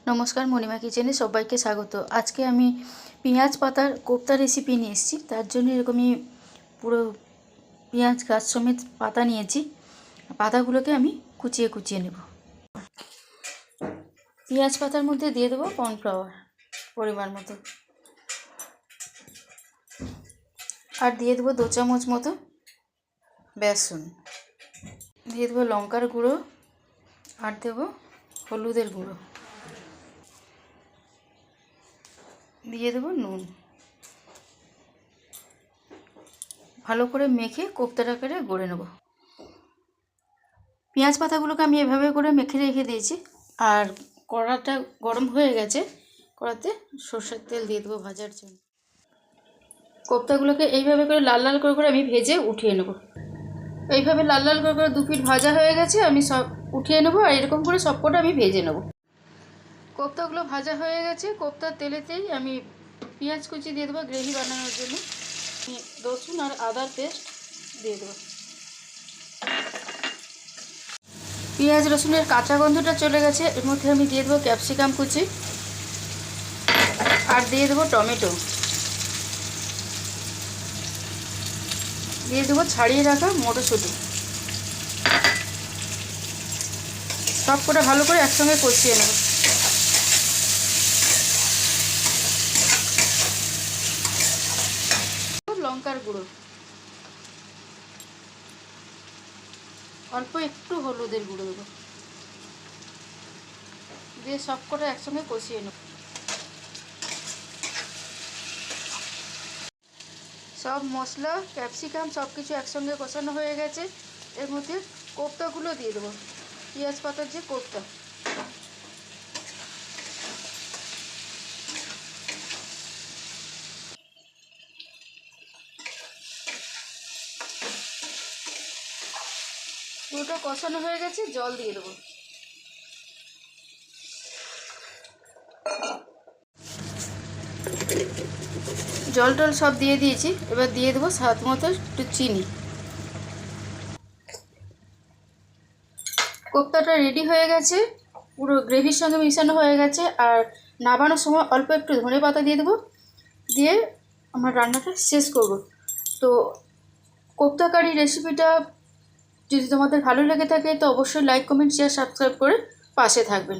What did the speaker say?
নমস্কার, মণিমা কিচেনে সবাইকে স্বাগত। আজকে আমি পেঁয়াজ পাতার কোপ্তা রেসিপি নিয়ে এসেছি। তার জন্য এরকমই পুরো পেঁয়াজ গাছ সমেত পাতা নিয়েছি। পাতাগুলোকে আমি কুচিয়ে কুচিয়ে নেব। পেঁয়াজ পাতার মধ্যে দিয়ে দেবো কর্নফ্লাওয়ার পরিমাণ মতো, আর দিয়ে দেবো 2 চামচ মতো বেসন, দিয়ে দেবো লঙ্কার গুঁড়ো, আর দেবো হলুদের গুঁড়ো, দিয়ে দেবো নুন। ভালো করে মেখে কোপ্তার আকারে গড়ে নেব। পেঁয়াজ পাতাগুলোকে আমি এভাবে করে মেখে রেখে দিয়েছি। আর কড়াটা গরম হয়ে গেছে, কড়াতে সরষের তেল দিয়ে দেবো ভাজার জন্য। কোপ্তাগুলোকে এইভাবে করে লাল লাল করে আমি ভেজে উঠিয়ে নেব। এইভাবে লাল লাল করে 2 পিঠ ভাজা হয়ে গেছে, আমি সব উঠিয়ে নেব। আর এরকম করে সবকটা আমি ভেজে নেব। কোপ্তাগুলো ভাজা হয়ে গেছে। কোপ্তার তেলেতেই আমি পেঁয়াজ কুচি দিয়ে দেবো গ্রেভি বানানোর জন্য। রসুন আর আদার পেস্ট দিয়ে দেবো। পেঁয়াজ রসুনের কাঁচা গন্ধটা চলে গেছে। এর মধ্যে আমি দিয়ে দেবো ক্যাপসিকাম কুচি, আর দিয়ে দেবো টমেটো, দিয়ে দেবো ছাড়িয়ে রাখা মটরশুঁটি। সব কটা ভালো করে একসঙ্গে কষিয়ে নেব। লঙ্কার গুঁড়ো, অল্প একটু হলুদের গুঁড়ো দেবো, দিয়ে সব কটা একসঙ্গে কষিয়ে নেব। সব মশলা ক্যাপসিকাম সব কিছু একসঙ্গে কষানো হয়ে গেছে। এর মধ্যে কোপ্তাগুলো দিয়ে দেবো, পেঁয়াজ পাতার যে কোপ্তা। পুরোটা কষানো হয়ে গেছে, জল দিয়ে দেবো। জল টল সব দিয়ে দিয়েছি। এবার দিয়ে দেবো স্বাদ মতো একটু চিনি। কোপ্তাটা রেডি হয়ে গেছে, পুরো গ্রেভির সঙ্গে মিশানো হয়ে গেছে। আর নামানোর সময় অল্প একটু ধনে পাতা দিয়ে দেবো, দিয়ে আমার রান্নাটা শেষ করব। তো কোপ্তা কারি রেসিপিটা যদি তোমাদের ভালো লেগে থাকে তো অবশ্যই লাইক, কমেন্ট, শেয়ার, সাবস্ক্রাইব করে পাশে থাকবেন।